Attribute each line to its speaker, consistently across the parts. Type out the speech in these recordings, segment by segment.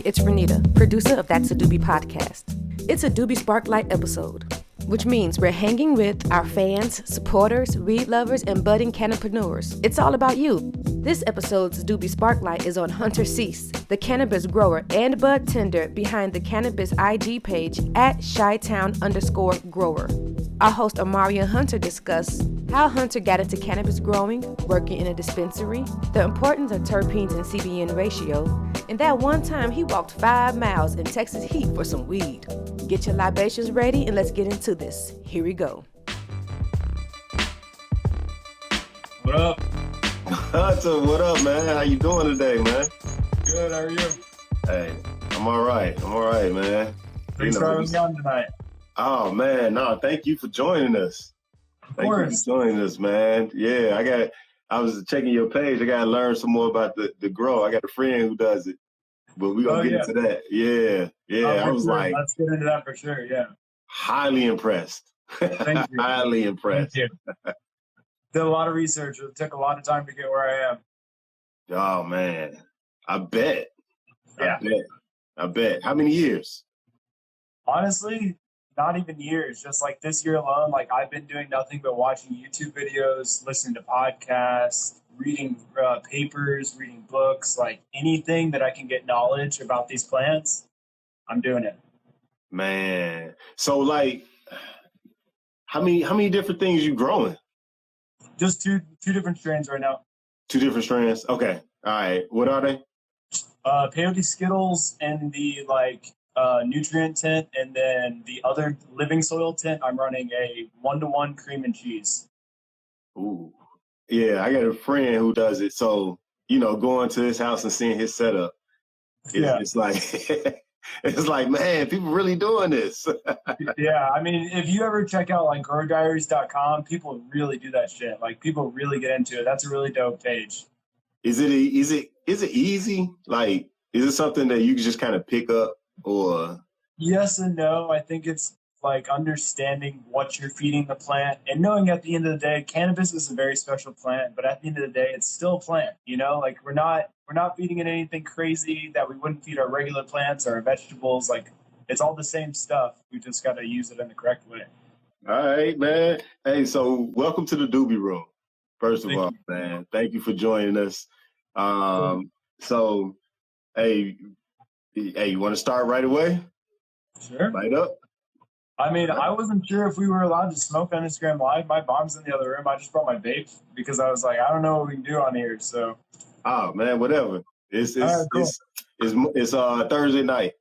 Speaker 1: it's Renita, producer of That's a Doobie podcast. It's a Doobie Sparklight episode, which means we're hanging with our fans, supporters, weed lovers, and budding cannapreneurs. It's all about you. This episode's Doobie Sparklight is on Hunter Cease, the cannabis grower and bud tender behind the Cannabis IG page at ChiTown_grower. Our host Amari and Hunter discuss how Hunter got into cannabis growing, working in a dispensary, the importance of terpenes and CBN ratio, and that one time he walked 5 miles in Texas heat for some weed. Get your libations ready and let's get into this. Here we go.
Speaker 2: What up?
Speaker 3: Hunter, what up, man? How you doing today, man?
Speaker 2: Good, how are you?
Speaker 3: Hey, I'm all right, man.
Speaker 2: Thanks for having me on tonight.
Speaker 3: Oh, man, no, thank you for joining us.
Speaker 2: Of course.
Speaker 3: Thank you for joining us, man. Yeah, I was checking your page. I got to learn some more about the grow. I got a friend who does it, but we're going to get into that. Yeah. I was
Speaker 2: sure.
Speaker 3: like,
Speaker 2: let's get into that for sure, yeah.
Speaker 3: highly impressed.
Speaker 2: Thank you.
Speaker 3: Highly impressed.
Speaker 2: Thank you. Did a lot of research. It took a lot of time to get where I am.
Speaker 3: Oh, man. I bet.
Speaker 2: Yeah.
Speaker 3: I bet. How many years?
Speaker 2: Honestly, not even years. Just like this year alone, like I've been doing nothing but watching YouTube videos, listening to podcasts, reading papers, reading books, like anything that I can get knowledge about these plants, I'm doing it.
Speaker 3: Man. So like, how many different things you growing?
Speaker 2: Just two different strains right now.
Speaker 3: 2 different strands? Okay. All right. What are they?
Speaker 2: Peyote Skittles and the nutrient tint, and then the other living soil tint, I'm running a 1-to-1 cream and cheese.
Speaker 3: Ooh. Yeah, I got a friend who does it. So, going to his house and seeing his setup, it's like, it's like, man, people really doing this.
Speaker 2: Yeah, I mean, if you ever check out like growdiaries.com, people really do that shit. Like people really get into it. That's a really dope page.
Speaker 3: Is it easy? Like, is it something that you can just kind of pick up, or?
Speaker 2: Yes and no. I think it's like understanding what you're feeding the plant and knowing at the end of the day, cannabis is a very special plant, but at the end of the day, it's still a plant, like we're not feeding it anything crazy that we wouldn't feed our regular plants or our vegetables. Like it's all the same stuff. We just got to use it in the correct way.
Speaker 3: All right, man. Hey, so welcome to the Doobie Room. First of all, man, thank you for joining us. So, hey, you want to start right away?
Speaker 2: Sure.
Speaker 3: Light up.
Speaker 2: I mean, I wasn't sure if we were allowed to smoke on Instagram Live. My mom's in the other room. I just brought my vape because I was like, I don't know what we can do on here. So.
Speaker 3: Oh man, whatever. It's Thursday night.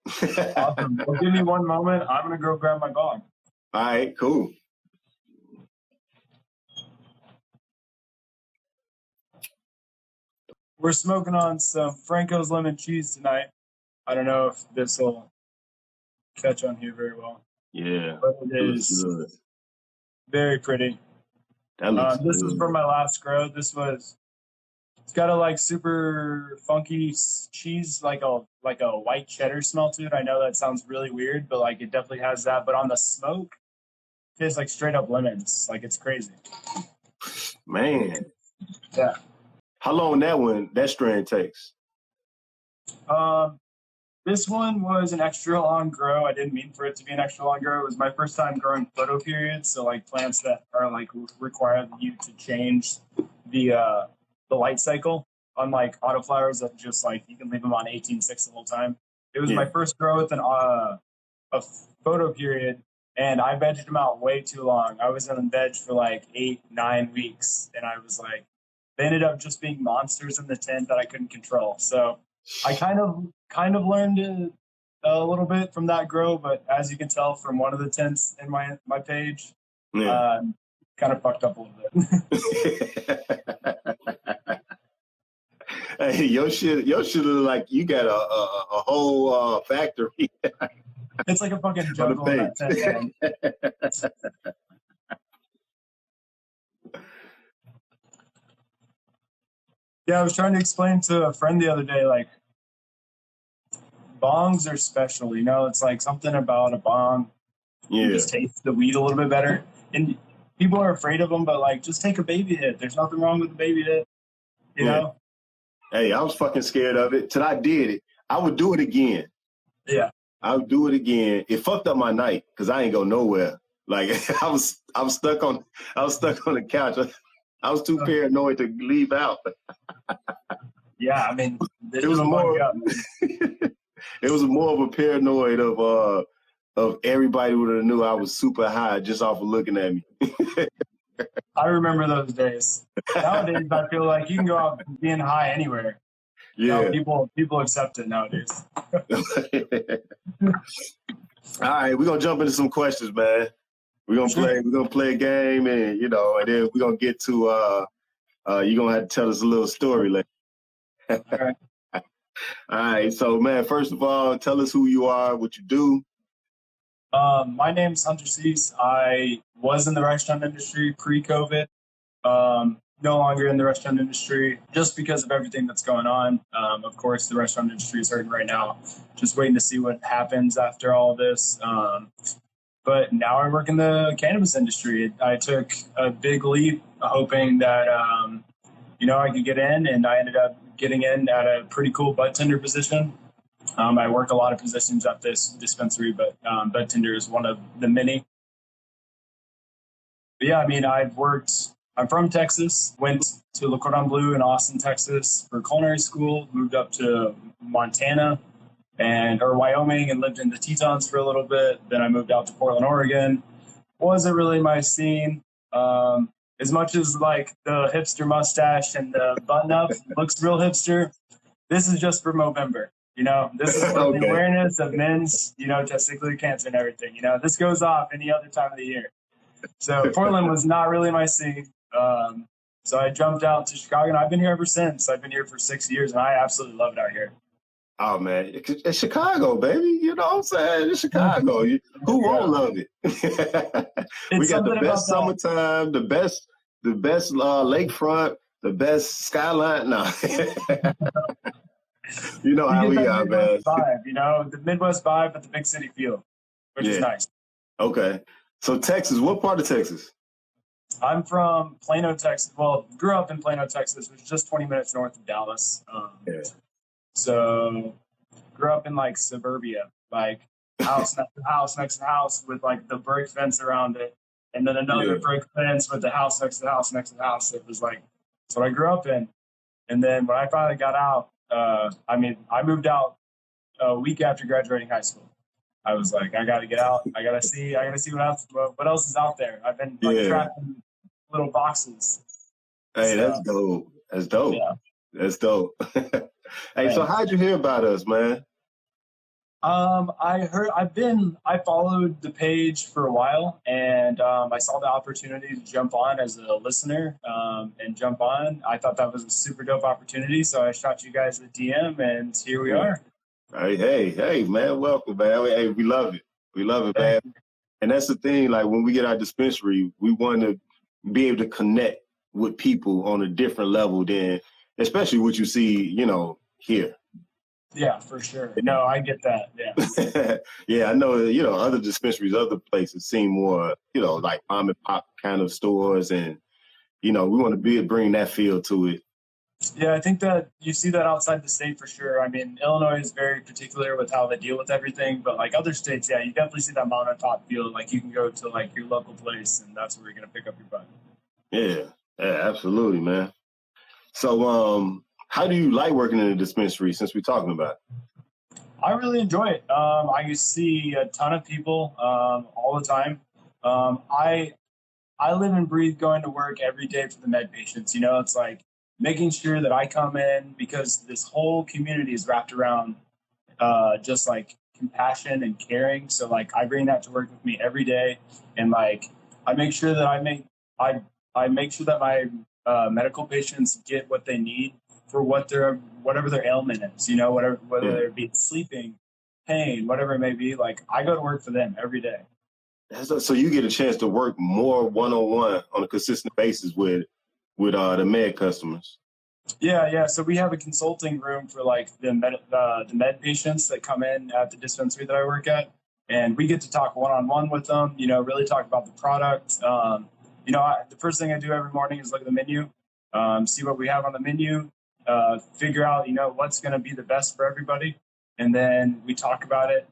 Speaker 2: Awesome. Well, give me one moment. I'm gonna go grab my bong.
Speaker 3: All right, cool.
Speaker 2: We're smoking on some Franco's lemon cheese tonight. I don't know if this will catch on here very well.
Speaker 3: Yeah,
Speaker 2: but it is
Speaker 3: good.
Speaker 2: Very pretty. This was from my last grow. It's got a super funky cheese, like a white cheddar smell to it. I know that sounds really weird, but it definitely has that. But on the smoke, it tastes like straight up lemons. Like it's crazy.
Speaker 3: Man.
Speaker 2: Yeah.
Speaker 3: How long that strand takes?
Speaker 2: This one was an extra long grow. I didn't mean for it to be an extra long grow. It was my first time growing photo periods, so plants that are require you to change the light cycle, unlike autoflowers that just you can leave them on 18.6 the whole time. It was my first grow with a photo period, and I vegged them out way too long. I was in veg for 8-9 weeks, and I was they ended up just being monsters in the tent that I couldn't control. So I kind of learned a little bit from that grow, but as you can tell from one of the tents in my page, kind of fucked up a little bit.
Speaker 3: Hey, your shit look like you got a whole factory.
Speaker 2: It's like a fucking jungle in that tent, man. Yeah, I was trying to explain to a friend the other day, bongs are special, it's something about a bong. You just taste the weed a little bit better. And people are afraid of them, but just take a baby hit. There's nothing wrong with a baby hit, you know?
Speaker 3: Hey, I was fucking scared of it till I did it. I would do it again.
Speaker 2: Yeah.
Speaker 3: I would do it again. It fucked up my night because I ain't go nowhere. Like I was stuck on the couch. I was too paranoid to leave out.
Speaker 2: Yeah, I mean,
Speaker 3: It was more. It was more of a paranoid of everybody would have knew I was super high just off of looking at me.
Speaker 2: I remember those days. Nowadays, I feel like you can go out being high anywhere.
Speaker 3: Yeah.
Speaker 2: You know, people accept it nowadays.
Speaker 3: All right, we're gonna jump into some questions, man. We're gonna play a game, and and then we're gonna get to you're gonna have to tell us a little story later.
Speaker 2: All right.
Speaker 3: All right, so man, first of all, tell us who you are, what you do.
Speaker 2: My name's Hunter Cease. I was in the restaurant industry pre-COVID. No longer in the restaurant industry just because of everything that's going on. Of course, the restaurant industry is hurting right now. Just waiting to see what happens after all this. But now I work in the cannabis industry. I took a big leap hoping that, I could get in, and I ended up getting in at a pretty cool bud tender position. I work a lot of positions at this dispensary, but bud tender is one of the many. But yeah, I mean, I'm from Texas, went to Le Cordon Bleu in Austin, Texas for culinary school, moved up to Montana or Wyoming and lived in the Tetons for a little bit. Then I moved out to Portland, Oregon. Wasn't really my scene. As much as like the hipster mustache and the button up looks real hipster, this is just for Movember. This is for the awareness of men's, testicular cancer and everything. This goes off any other time of the year. So Portland was not really my scene. So I jumped out to Chicago, and I've been here ever since. I've been here for 6 years, and I absolutely love it out here.
Speaker 3: Oh, man, it's Chicago, baby. You know what I'm saying? It's Chicago. Who won't love it? We got the best summertime, the best lakefront, the best skyline. No. You know how we are, man.
Speaker 2: Vibe, the Midwest vibe, but the big city feel, which is nice.
Speaker 3: Okay. So Texas, what part of Texas?
Speaker 2: I'm from Plano, Texas. Well, grew up in Plano, Texas, which is just 20 minutes north of Dallas. So grew up in like suburbia, like house next to house with like the brick fence around it. And then another brick fence with the house next to the house next to the house. It was like, that's what I grew up in. And then when I finally got out, I moved out a week after graduating high school. I was like, I got to get out. I got to see what else is out there. I've been trapped in little boxes.
Speaker 3: Hey, that's dope. That's dope. Yeah. That's dope. Hey, so how'd you hear about us, man?
Speaker 2: I followed the page for a while, and I saw the opportunity to jump on as a listener and jump on. I thought that was a super dope opportunity, so I shot you guys a DM, and here we are.
Speaker 3: Hey, man, welcome, man. Hey, we love it. We love it, man. And that's the thing, like when we get our dispensary, we want to be able to connect with people on a different level than, especially what you see, here.
Speaker 2: Yeah, for sure. No, I get that. Yeah.
Speaker 3: Yeah, I know, other dispensaries, other places seem more, like mom and pop kind of stores. And, we want to bring that feel to it.
Speaker 2: Yeah, I think that you see that outside the state for sure. I mean, Illinois is very particular with how they deal with everything. But like other states, you definitely see that mom and pop feel. Like you can go to like your local place and that's where you're going to pick up your bud. Yeah,
Speaker 3: absolutely, man. So, how do you like working in a dispensary since we're talking about it?
Speaker 2: I really enjoy it. I see a ton of people all the time. I live and breathe going to work every day for the med patients. It's like making sure that I come in because this whole community is wrapped around just like compassion and caring. So like I bring that to work with me every day, and like I make sure that I make sure that my medical patients get what they need for whatever their ailment is, whether it be sleeping, pain, whatever it may be. Like I go to work for them every day.
Speaker 3: So you get a chance to work more one-on-one on a consistent basis with the med customers.
Speaker 2: Yeah. So we have a consulting room for like the med patients that come in at the dispensary that I work at, and we get to talk one-on-one with them. Really talk about the product. The first thing I do every morning is look at the menu, see what we have on the menu. Figure out, what's going to be the best for everybody. and then we talk about it.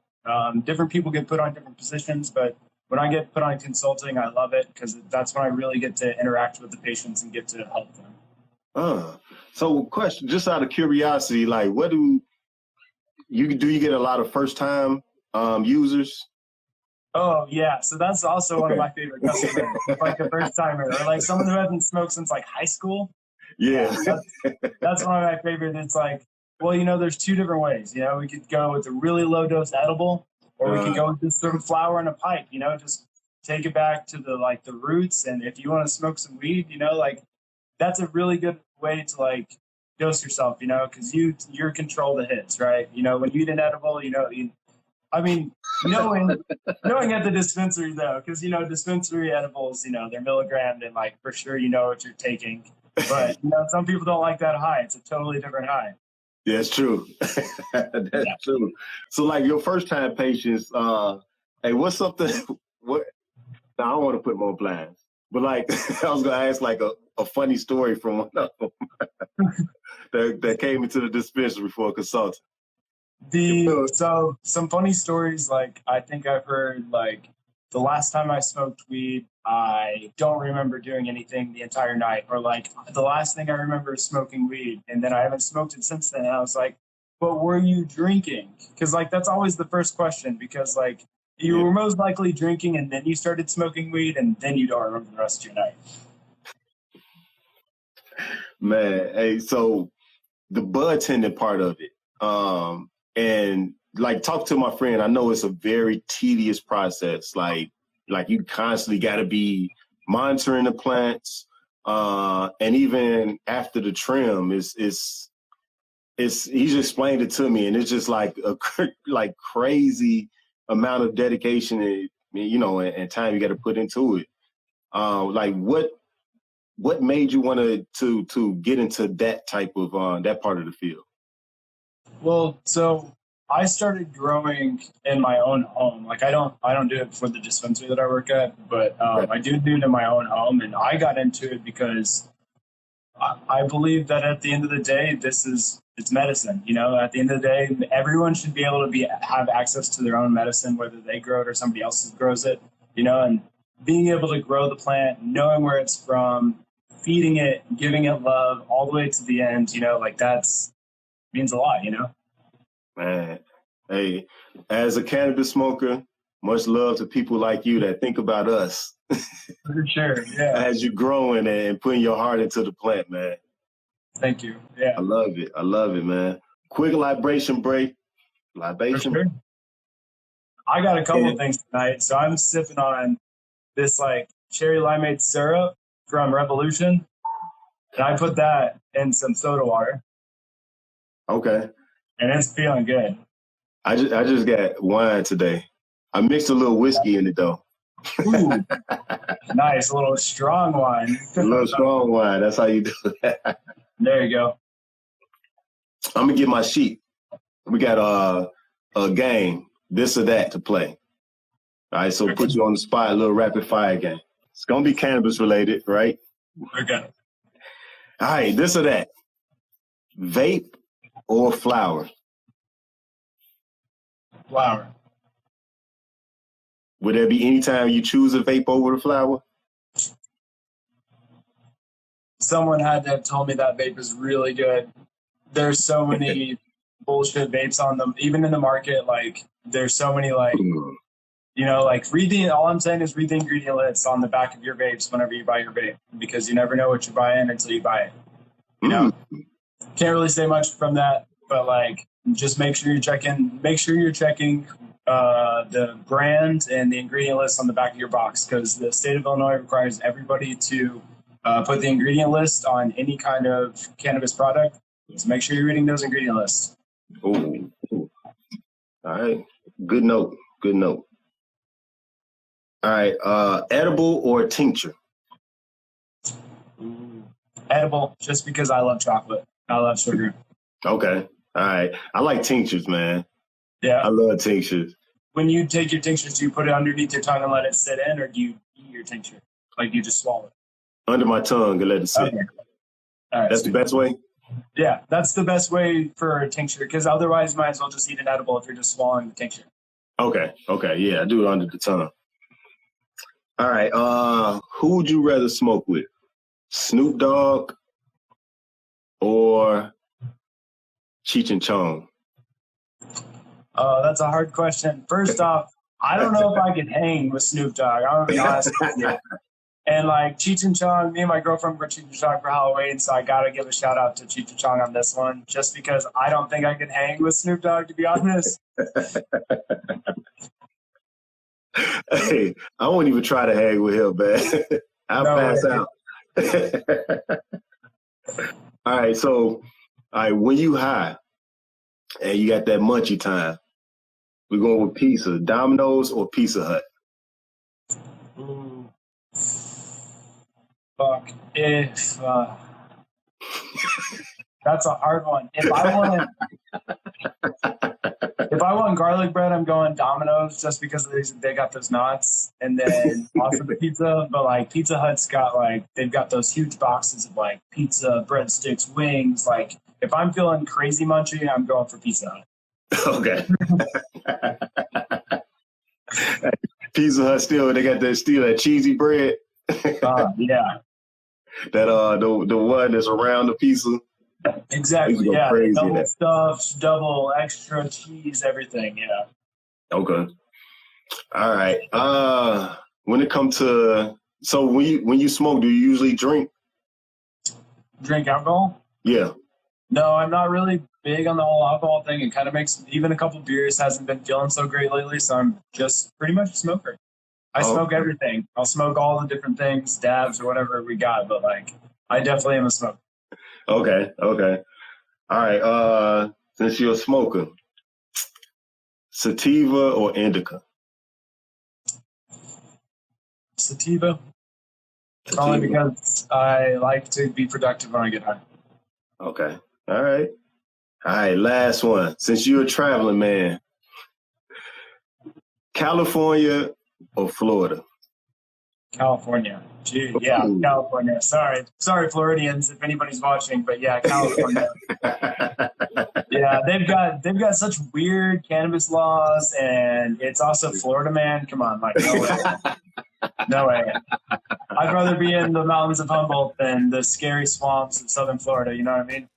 Speaker 2: Different people get put on different positions, but when I get put on consulting, I love it because that's when I really get to interact with the patients and get to help them.
Speaker 3: So question, just out of curiosity, like what do you get a lot of first time users?
Speaker 2: Oh yeah, so that's also one of my favorite customers, like a first timer or like someone who hasn't smoked since like high school.
Speaker 3: Yeah,
Speaker 2: that's one of my favorite. It's like, well, there's two different ways. We could go with a really low dose edible, or we could go with just some flower in a pipe. Just take it back to the roots. And if you want to smoke some weed, like that's a really good way to like dose yourself. Because you're control the hits, right? When you eat an edible, knowing at the dispensary though, because dispensary edibles, they're milligrammed and like for sure what you're taking. But some people don't like that high. It's a totally different high.
Speaker 3: Yeah, it's true. That's true. So like your first time patients, hey, what's something what now, I don't want to put them on blast, but like I was gonna ask like a funny story from one of them that came into the dispensary for a consultant.
Speaker 2: So some funny stories, like I think I've heard like the last time I smoked weed, I don't remember doing anything the entire night, or like the last thing I remember is smoking weed, and then I haven't smoked it since then. And I was like, but were you drinking? Because like that's always the first question, because like you were most likely drinking and then you started smoking weed and then you don't remember the rest of your night.
Speaker 3: Man, hey, so the bud tending part of it, and like talk to my friend, I know it's a very tedious process. Like you constantly got to be monitoring the plants, and even after the trim, he's explained it to me, and it's just like a like crazy amount of dedication and time you got to put into it. Like what made you want to get into that type of that part of the field?
Speaker 2: Well, so I started growing in my own home. Like I don't do it for the dispensary that I work at, but I do it in my own home. And I got into it because I believe that at the end of the day, it's medicine. At the end of the day, everyone should be able to have access to their own medicine, whether they grow it or somebody else grows it. And being able to grow the plant, knowing where it's from, feeding it, giving it love all the way to the end. Like that's means a lot.
Speaker 3: Man, hey, as a cannabis smoker, much love to people like you that think about us.
Speaker 2: For sure, yeah.
Speaker 3: As you're growing and putting your heart into the plant, man.
Speaker 2: Thank you. Yeah.
Speaker 3: I love it, man. Quick libation break. Libation.
Speaker 2: For sure. I got a couple of things tonight. So I'm sipping on this like cherry limeade syrup from Revolution. And I put that in some soda water.
Speaker 3: Okay.
Speaker 2: And it's feeling good.
Speaker 3: I just got wine today. I mixed a little whiskey in it though.
Speaker 2: Ooh, nice, a little strong wine.
Speaker 3: A little strong wine. That's how you do it.
Speaker 2: There you go.
Speaker 3: I'm gonna get my sheet. We got a game, this or that, to play. All right, so put you on the spot, a little rapid fire game. It's gonna be cannabis related, right?
Speaker 2: Okay.
Speaker 3: All right, this or that. Vape or flower?
Speaker 2: Flower.
Speaker 3: Would there be any time you choose a vape over the flower?
Speaker 2: Someone had to have told me that vape is really good. There's so many bullshit vapes on them, even in the market. Like, there's so many, like, all I'm saying is read the ingredient list on the back of your vapes whenever you buy your vape, because you never know what you're buying until you buy it. Can't really say much from that, but like, just make sure you're checking the brand and the ingredient list on the back of your box, because the state of Illinois requires everybody to put the ingredient list on any kind of cannabis product. So make sure you're reading those ingredient lists.
Speaker 3: Ooh. All right. Good note. All right. Edible or tincture?
Speaker 2: Edible, just because I love chocolate. I love sugar.
Speaker 3: Okay. All right. I like tinctures, man.
Speaker 2: Yeah.
Speaker 3: I love tinctures.
Speaker 2: When you take your tinctures, do you put it underneath your tongue and let it sit in, or do you eat your tincture? Like you just swallow it?
Speaker 3: Under my tongue and let it sit.
Speaker 2: Okay. All right,
Speaker 3: That's the best way?
Speaker 2: Yeah, that's the best way for a tincture, because otherwise you might as well just eat an edible if you're just swallowing the tincture.
Speaker 3: Okay. Yeah, I do it under the tongue. All right. Who would you rather smoke with? Snoop Dogg or Cheech and Chong?
Speaker 2: That's a hard question. First off, I don't know if I could hang with Snoop Dogg. I'm gonna be honest with you. And like Cheech and Chong, me and my girlfriend were Cheech and Chong for Halloween, so I gotta give a shout out to Cheech and Chong on this one, just because I don't think I could hang with Snoop Dogg, to be honest.
Speaker 3: Hey, I won't even try to hang with him, man. I'll pass out. All right, so when you high and you got that munchie time, we're going with pizza, Domino's or Pizza Hut?
Speaker 2: Ooh. Fuck. That's a hard one. If I want garlic bread, I'm going Domino's just because they got those knots, and then also the pizza. But like Pizza Hut's got they've got those huge boxes of like pizza, breadsticks, wings. Like if I'm feeling crazy munchy, I'm going for Pizza Hut.
Speaker 3: Okay. Pizza Hut they got that cheesy bread.
Speaker 2: Yeah.
Speaker 3: That the one that's around the pizza.
Speaker 2: Exactly. Yeah.
Speaker 3: Crazy,
Speaker 2: double stuffed, double extra cheese, everything. Yeah.
Speaker 3: Okay. All right. When it comes to when you smoke, do you usually drink?
Speaker 2: Drink alcohol?
Speaker 3: Yeah.
Speaker 2: No, I'm not really big on the whole alcohol thing. It kind of makes even a couple beers hasn't been feeling so great lately. So I'm just pretty much a smoker. I smoke everything. I'll smoke all the different things, dabs or whatever we got. But like, I definitely am a smoker.
Speaker 3: Okay. All right. Since you're a smoker, sativa or indica?
Speaker 2: Sativa. Only because I like to be productive when I get high.
Speaker 3: Okay. All right. Last one. Since you're a traveling man, California or Florida?
Speaker 2: California. Gee, yeah, California. Sorry, Floridians, if anybody's watching, but yeah, California. Yeah, they've got such weird cannabis laws, and it's also Florida, man. Come on, like no way. No way. I'd rather be in the mountains of Humboldt than the scary swamps of southern Florida. You know what I mean?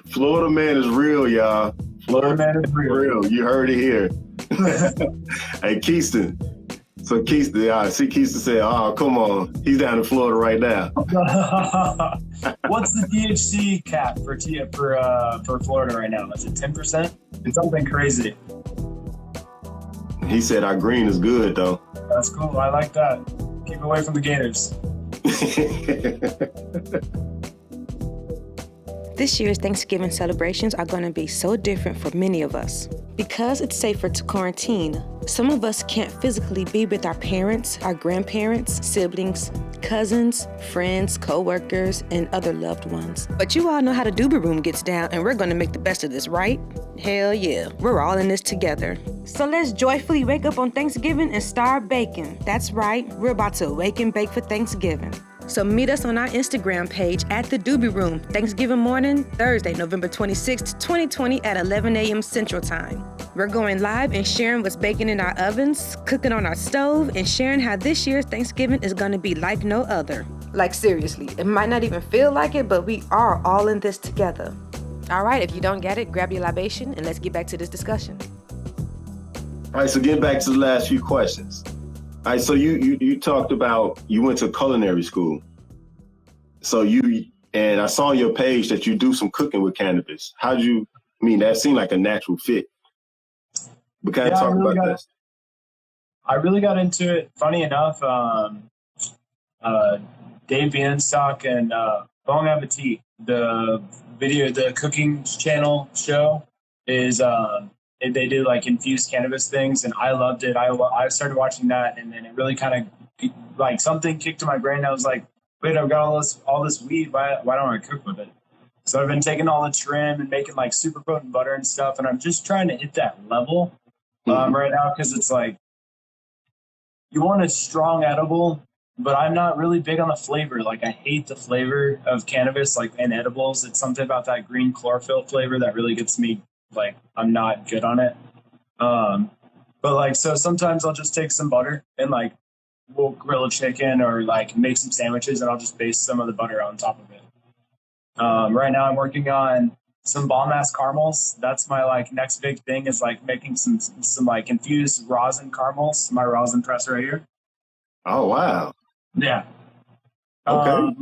Speaker 3: Florida man is real, y'all.
Speaker 2: Florida man is real.
Speaker 3: You heard it here. Hey, Keiston. So Keiston, see Keiston said, "Oh, come on, he's down in Florida right now."
Speaker 2: What's the THC cap for Florida right now? Is it 10%? It's something crazy.
Speaker 3: He said our green is good though.
Speaker 2: That's cool. I like that. Keep away from the gators.
Speaker 1: This year's Thanksgiving celebrations are going to be so different for many of us. Because it's safer to quarantine, some of us can't physically be with our parents, our grandparents, siblings, cousins, friends, co-workers, and other loved ones. But you all know how the Doobie Room gets down, and we're going to make the best of this, right? Hell yeah, we're all in this together. So let's joyfully wake up on Thanksgiving and start baking. That's right, we're about to wake and bake for Thanksgiving. So meet us on our Instagram page at The Doobie Room, Thanksgiving morning, Thursday, November 26th, 2020 at 11 a.m. Central Time. We're going live and sharing what's baking in our ovens, cooking on our stove, and sharing how this year's Thanksgiving is going to be like no other. Like seriously, it might not even feel like it, but we are all in this together. All right, if you don't get it, grab your libation and let's get back to this discussion.
Speaker 3: All right, so getting back to the last few questions. All right, so you talked about you went to culinary school. So and I saw on your page that you do some cooking with cannabis. That seemed like a natural fit. But kind of talk about this.
Speaker 2: I really got into it. Funny enough, Dave Bienstock and Bon Appetit, the cooking channel show is they did like infused cannabis things, and I loved it. I started watching that, and then it really kind of like something kicked to my brain. I was like, wait, I've got all this weed. Why don't I cook with it? So I've been taking all the trim and making like super potent butter and stuff, and I'm just trying to hit that level right now, because it's like you want a strong edible, but I'm not really big on the flavor. Like, I hate the flavor of cannabis, like in edibles. It's something about that green chlorophyll flavor that really gets me, like, I'm not good on it. But like, so sometimes I'll just take some butter and like we'll grill a chicken or like make some sandwiches and I'll just baste some of the butter on top of it. Right now I'm working on some bomb ass caramels. That's my like next big thing is like making some like infused rosin caramels. My rosin press right here.
Speaker 3: Oh, wow.
Speaker 2: Yeah.
Speaker 3: Okay.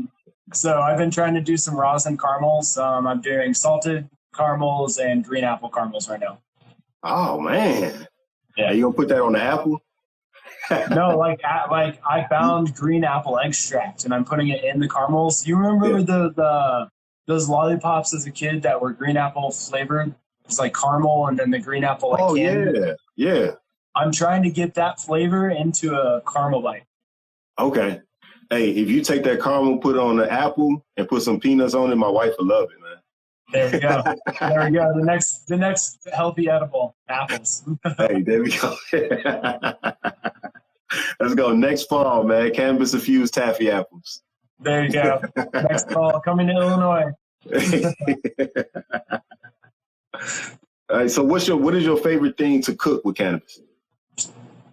Speaker 2: So I've been trying to do some rosin caramels. I'm doing salted caramels and green apple caramels right now.
Speaker 3: Oh, man.
Speaker 2: Yeah.
Speaker 3: Are you gonna put that on the apple?
Speaker 2: No, like I found green apple extract and I'm putting it in the caramels. You remember those lollipops as a kid that were green apple flavored? It's like caramel and then the green apple like candy.
Speaker 3: Yeah.
Speaker 2: I'm trying to get that flavor into a caramel bite.
Speaker 3: Okay. Hey, if you take that caramel, put it on the apple, and put some peanuts on it, my wife will love it, man.
Speaker 2: There we go. There we go. The next healthy edible, apples.
Speaker 3: Hey, there we go. Let's go. Next fall, man. Cannabis infused taffy apples.
Speaker 2: There you go. Next fall, coming to Illinois.
Speaker 3: All right. So, what is your favorite thing to cook with cannabis?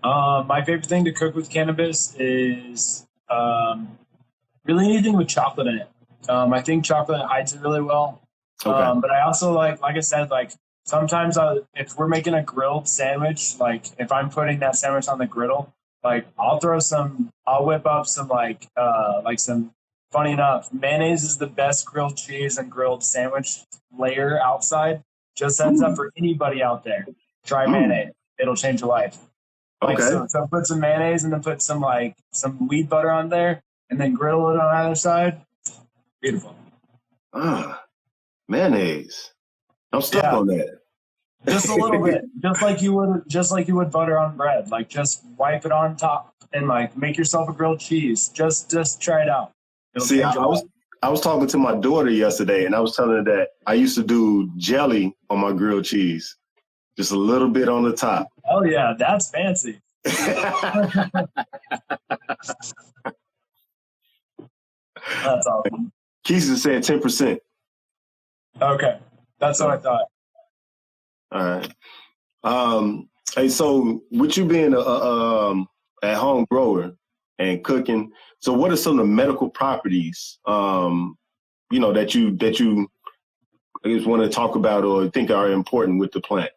Speaker 2: My favorite thing to cook with cannabis is really anything with chocolate in it. I think chocolate hides it really well.
Speaker 3: Okay.
Speaker 2: But I also like I said, like sometimes if we're making a grilled sandwich, like if I'm putting that sandwich on the griddle, like I'll whip up some some, funny enough, mayonnaise is the best grilled cheese and grilled sandwich layer outside. Just heads up for anybody out there. Try mayonnaise. It'll change your life. Like,
Speaker 3: Okay.
Speaker 2: so put some mayonnaise and then put some wheat butter on there and then griddle it on either side. Beautiful.
Speaker 3: Mayonnaise. I'm stuck on that.
Speaker 2: Just a little bit. Just like you would butter on bread. Like just wipe it on top and like make yourself a grilled cheese. Just try it out.
Speaker 3: See, I was talking to my daughter yesterday and I was telling her that I used to do jelly on my grilled cheese. Just a little bit on the top.
Speaker 2: Oh yeah, that's fancy. That's awesome.
Speaker 3: Keisha said 10%.
Speaker 2: Okay, that's what I thought.
Speaker 3: All right. Hey, so with you being a at-home grower and cooking, so what are some of the medical properties, that you I guess want to talk about or think are important with the plant?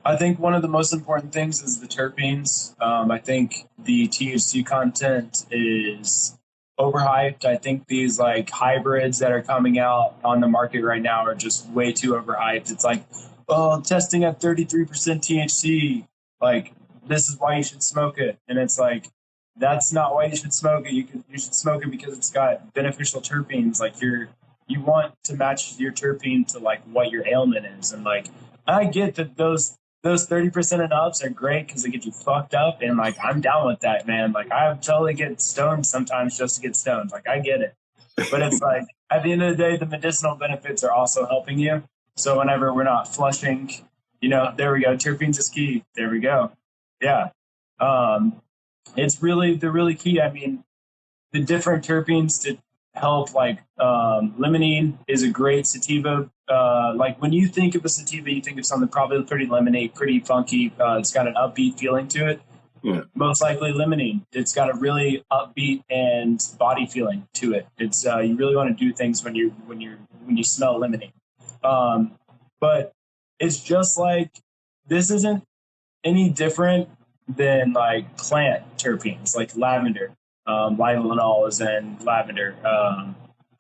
Speaker 2: I think one of the most important things is the terpenes. I think the THC content is overhyped. I think these like hybrids that are coming out on the market right now are just way too overhyped. It's like, oh, testing at 33% THC. Like, this is why you should smoke it. And it's like, that's not why you should smoke it. You should smoke it because it's got beneficial terpenes. Like you want to match your terpene to like what your ailment is. And like, I get that those 30% and ups are great because they get you fucked up. And like, I'm down with that, man. Like I totally get stoned sometimes just to get stoned. Like I get it. But it's like, at the end of the day, the medicinal benefits are also helping you. So whenever we're not flushing, there we go. Terpenes is key. There we go. Yeah. They're really key. I mean, the different terpenes to help, like limonene is a great sativa. Like when you think of a sativa, you think of something probably pretty lemony, pretty funky. It's got an upbeat feeling to it.
Speaker 3: Yeah.
Speaker 2: Most likely limonene. It's got a really upbeat and body feeling to it. It's you really want to do things when you smell limonene. But it's just like, this isn't any different than like plant terpenes, like lavender. Limonol is in lavender.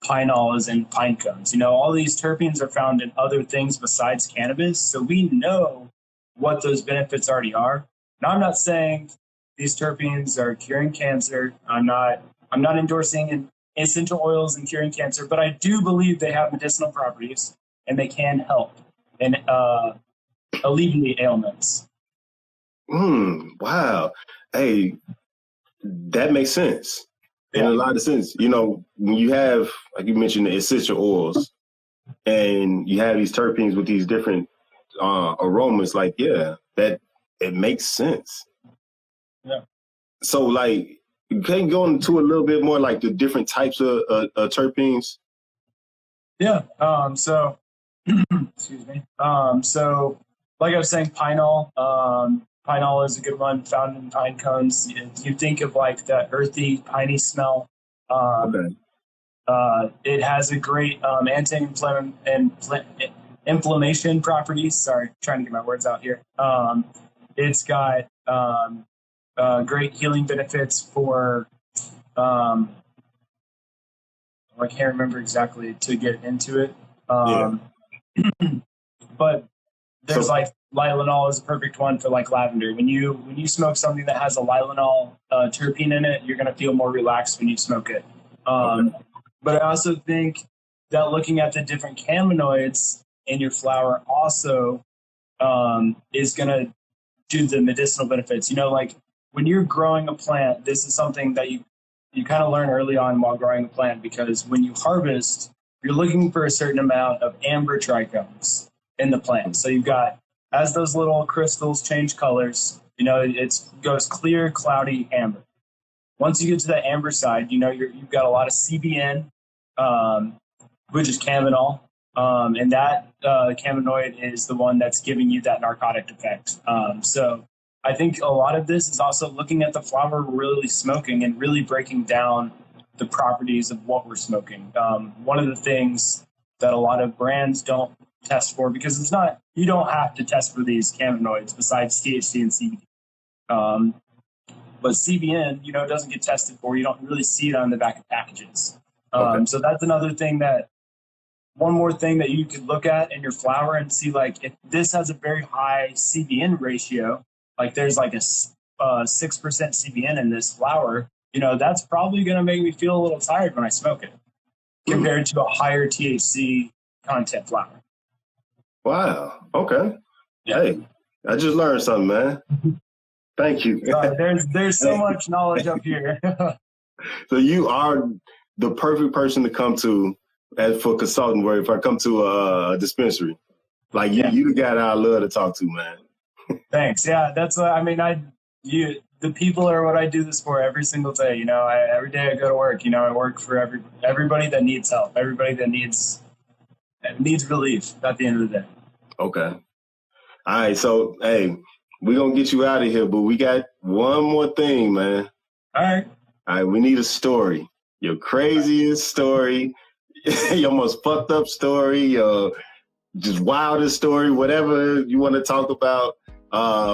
Speaker 2: Pineol is in pine cones. All these terpenes are found in other things besides cannabis. So we know what those benefits already are. Now, I'm not saying these terpenes are curing cancer. I'm not endorsing essential oils and curing cancer, but I do believe they have medicinal properties and they can help and alleviate ailments.
Speaker 3: Wow. Hey, that makes sense. In a lot of sense. When you have, like you mentioned, the essential oils and you have these terpenes with these different aromas, that it makes sense.
Speaker 2: Yeah.
Speaker 3: So like, can you go into a little bit more like the different types of terpenes?
Speaker 2: Yeah. So, excuse me. So, like I was saying, pinol. Pinol is a good one, found in pine cones. You think of like that earthy, piney smell.
Speaker 3: Okay.
Speaker 2: It has a great anti-inflammation properties. Sorry, trying to get my words out here. It's got great healing benefits for. I can't remember exactly to get into it. But there's like lilanol is a perfect one for like lavender. When you smoke something that has a lilanol terpene in it, you're gonna feel more relaxed when you smoke it. But I also think that looking at the different cannabinoids in your flower also is gonna do the medicinal benefits. You know, like when you're growing a plant, this is something that you kind of learn early on while growing a plant, because when you harvest, you're looking for a certain amount of amber trichomes in the plant. So you've got, as those little crystals change colors, you know, it goes clear, cloudy, amber. Once you get to the amber side, you know, you've got a lot of CBN, which is cannabinol, and that cannabinoid is the one that's giving you that narcotic effect. So I think a lot of this is also looking at the flower we're really smoking and really breaking down the properties of what we're smoking. One of the things that a lot of brands don't test for, because it's not, you don't have to test for these cannabinoids besides THC and CBD. But CBN, you know, doesn't get tested for. You don't really see it on the back of packages. So that's another thing one more thing that you could look at in your flower and see, like, if this has a very high CBN ratio, like there's like a 6% CBN in this flower, you know, that's probably going to make me feel a little tired when I smoke it compared to a higher THC content flower.
Speaker 3: Wow. Okay.
Speaker 2: Yeah.
Speaker 3: Hey, I just learned something, man. Thank you.
Speaker 2: There's so much knowledge up here.
Speaker 3: So you are the perfect person to come to for consulting work. If I come to a dispensary, like you the guy that I love to talk to, man.
Speaker 2: Thanks. Yeah, that's what I mean. The people are what I do this for every single day. You know, every day I go to work. You know, I work for everybody that needs help, everybody that needs relief at the end of the day. Okay.
Speaker 3: All right. So, hey, we're going to get you out of here, but we got one more thing, man.
Speaker 2: All right.
Speaker 3: We need a story. Your craziest story, your most fucked up story, your just wildest story, whatever you want to talk about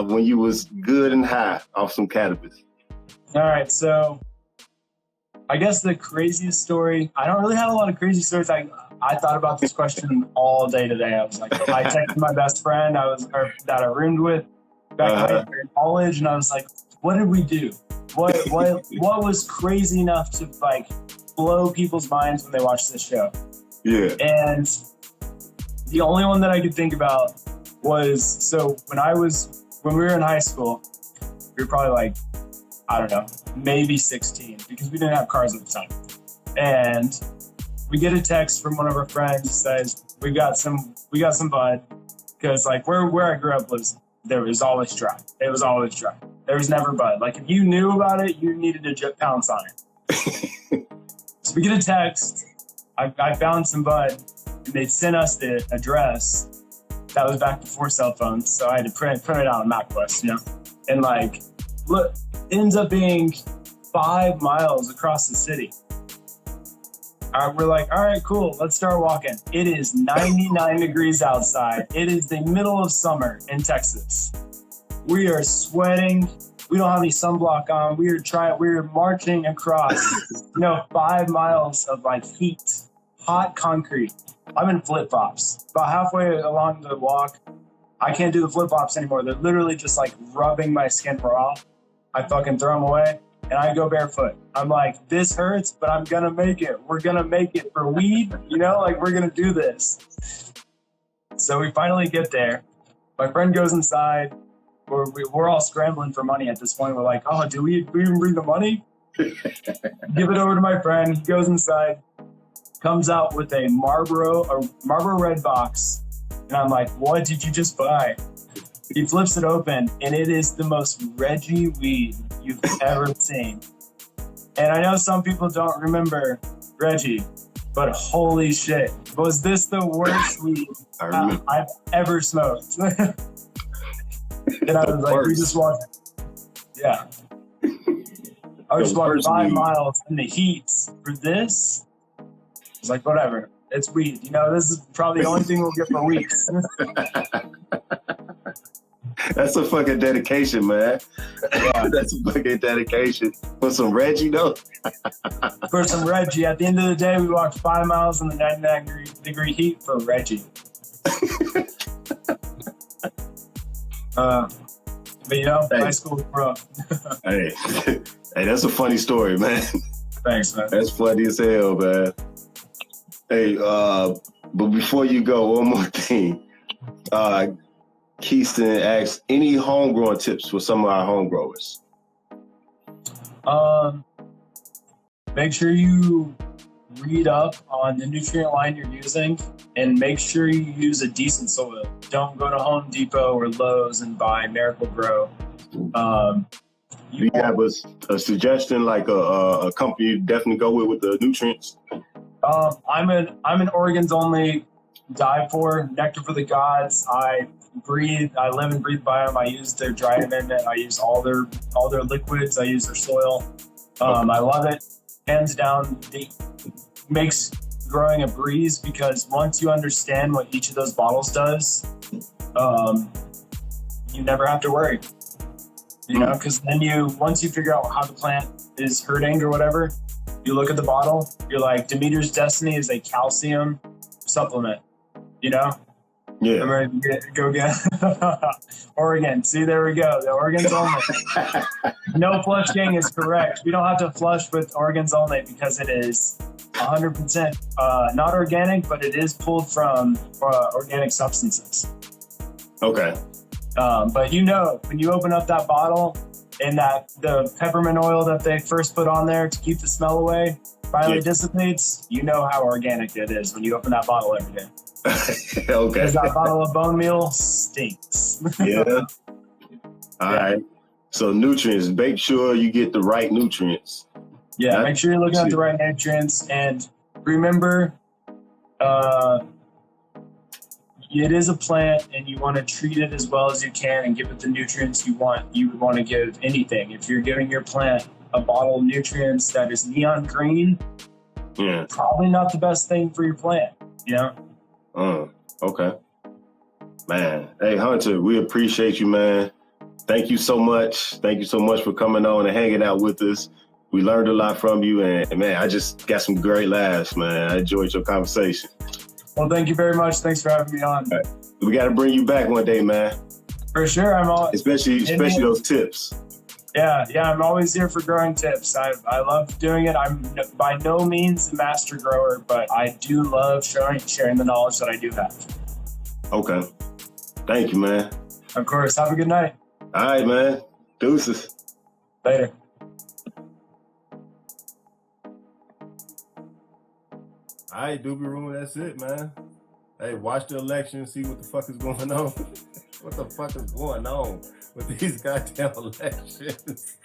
Speaker 3: when you was good and high off some cannabis.
Speaker 2: All right. So I guess the craziest story, I don't really have a lot of crazy stories. I thought about this question all day today. I was like, I texted my best friend that I roomed with back in college, and I was like, what did we do? What was crazy enough to like blow people's minds when they watch this show?
Speaker 3: Yeah.
Speaker 2: And the only one that I could think about was, so when we were in high school, we were probably like, I don't know, maybe 16, because we didn't have cars at the time. And we get a text from one of our friends that says, we got some bud, because like where I grew up there was always dry. It was always dry. There was never bud. Like if you knew about it, you needed to pounce on it. So we get a text. I found some bud, and they sent us the address. That was back before cell phones, so I had to print it out on MapQuest, you know. And like, look, ends up being 5 miles across the city. We're like, all right, cool, let's start walking. It is 99 degrees outside. It is the middle of summer in Texas. We are sweating. We don't have any sunblock on. We are marching across, 5 miles of like heat, hot concrete. I'm in flip-flops. About halfway along the walk, I can't do the flip-flops anymore. They're literally just like rubbing my skin raw. I fucking throw them away. And I go barefoot. I'm like, this hurts, but I'm gonna make it. We're gonna make it for weed, like we're gonna do this. So we finally get there. My friend goes inside. We're all scrambling for money at this point. We're like, oh, do we even bring the money? Give it over to my friend. He goes inside, comes out with a Marlboro Red box. And I'm like, what did you just buy? He flips it open, and it is the most Reggie weed you've ever seen. And I know some people don't remember Reggie, but holy shit, was this the worst weed I've ever smoked? And I was like, we just walked. Yeah. I just walked 5 miles in the heat for this. It's like, whatever. It's weed. You know, this is probably the only thing we'll get for weeks.
Speaker 3: That's a fucking dedication, man. Yeah. That's a fucking dedication. For some Reggie, though.
Speaker 2: For some Reggie. At the end of the day, we walked 5 miles in the 99-degree heat for Reggie. But, you know, high school was rough.
Speaker 3: Hey, that's a funny story, man.
Speaker 2: Thanks, man.
Speaker 3: That's funny as hell, man. Hey, but before you go, one more thing. Keyston asks, any homegrown tips for some of our home growers?
Speaker 2: Make sure you read up on the nutrient line you're using and make sure you use a decent soil. Don't go to Home Depot or Lowe's and buy Miracle Grow.
Speaker 3: Do you have a suggestion, like a company you definitely go with the nutrients?
Speaker 2: I'm an organs only die for, nectar for the gods. I live and breathe by them. I use their dry amendment. I use all their liquids. I use their soil. I love it. Hands down, it makes growing a breeze because once you understand what each of those bottles does, you never have to worry. You know, because then once you figure out how the plant is hurting or whatever, you look at the bottle, you're like, Demeter's Destiny is a calcium supplement, you know?
Speaker 3: Yeah.
Speaker 2: I'm ready to go get Oregon. See, there we go. The organs only. No flushing is correct. We don't have to flush with organs only because it is 100% not organic, but it is pulled from organic substances.
Speaker 3: Okay.
Speaker 2: But you know, when you open up that bottle and the peppermint oil that they first put on there to keep the smell away finally dissipates, you know how organic it is when you open that bottle every day.
Speaker 3: Okay.
Speaker 2: Because that bottle of bone meal stinks.
Speaker 3: Yeah. All right. So nutrients, make sure you get the right nutrients.
Speaker 2: Yeah, make sure you're looking at the right nutrients. And remember, it is a plant and you want to treat it as well as you can and give it the nutrients you want. You would want to give anything. If you're giving your plant a bottle of nutrients that is neon green, probably not the best thing for your plant, you know?
Speaker 3: Okay. Man. Hey, Hunter, we appreciate you, man. Thank you so much. Thank you so much for coming on and hanging out with us. We learned a lot from you, and man, I just got some great laughs, man. I enjoyed your conversation.
Speaker 2: Well, thank you very much. Thanks for having me on.
Speaker 3: Right. We got to bring you back one day, man.
Speaker 2: For sure.
Speaker 3: Especially those tips.
Speaker 2: Yeah, I'm always here for growing tips. I love doing it. I'm by no means a master grower, but I do love sharing the knowledge that I do have.
Speaker 3: Okay. Thank you, man.
Speaker 2: Of course. Have a good night.
Speaker 3: All right, man. Deuces.
Speaker 2: Later.
Speaker 3: All right, Doobie Room, that's it, man. Hey, watch the election, see what the fuck is going on. What the fuck is going on with these goddamn elections?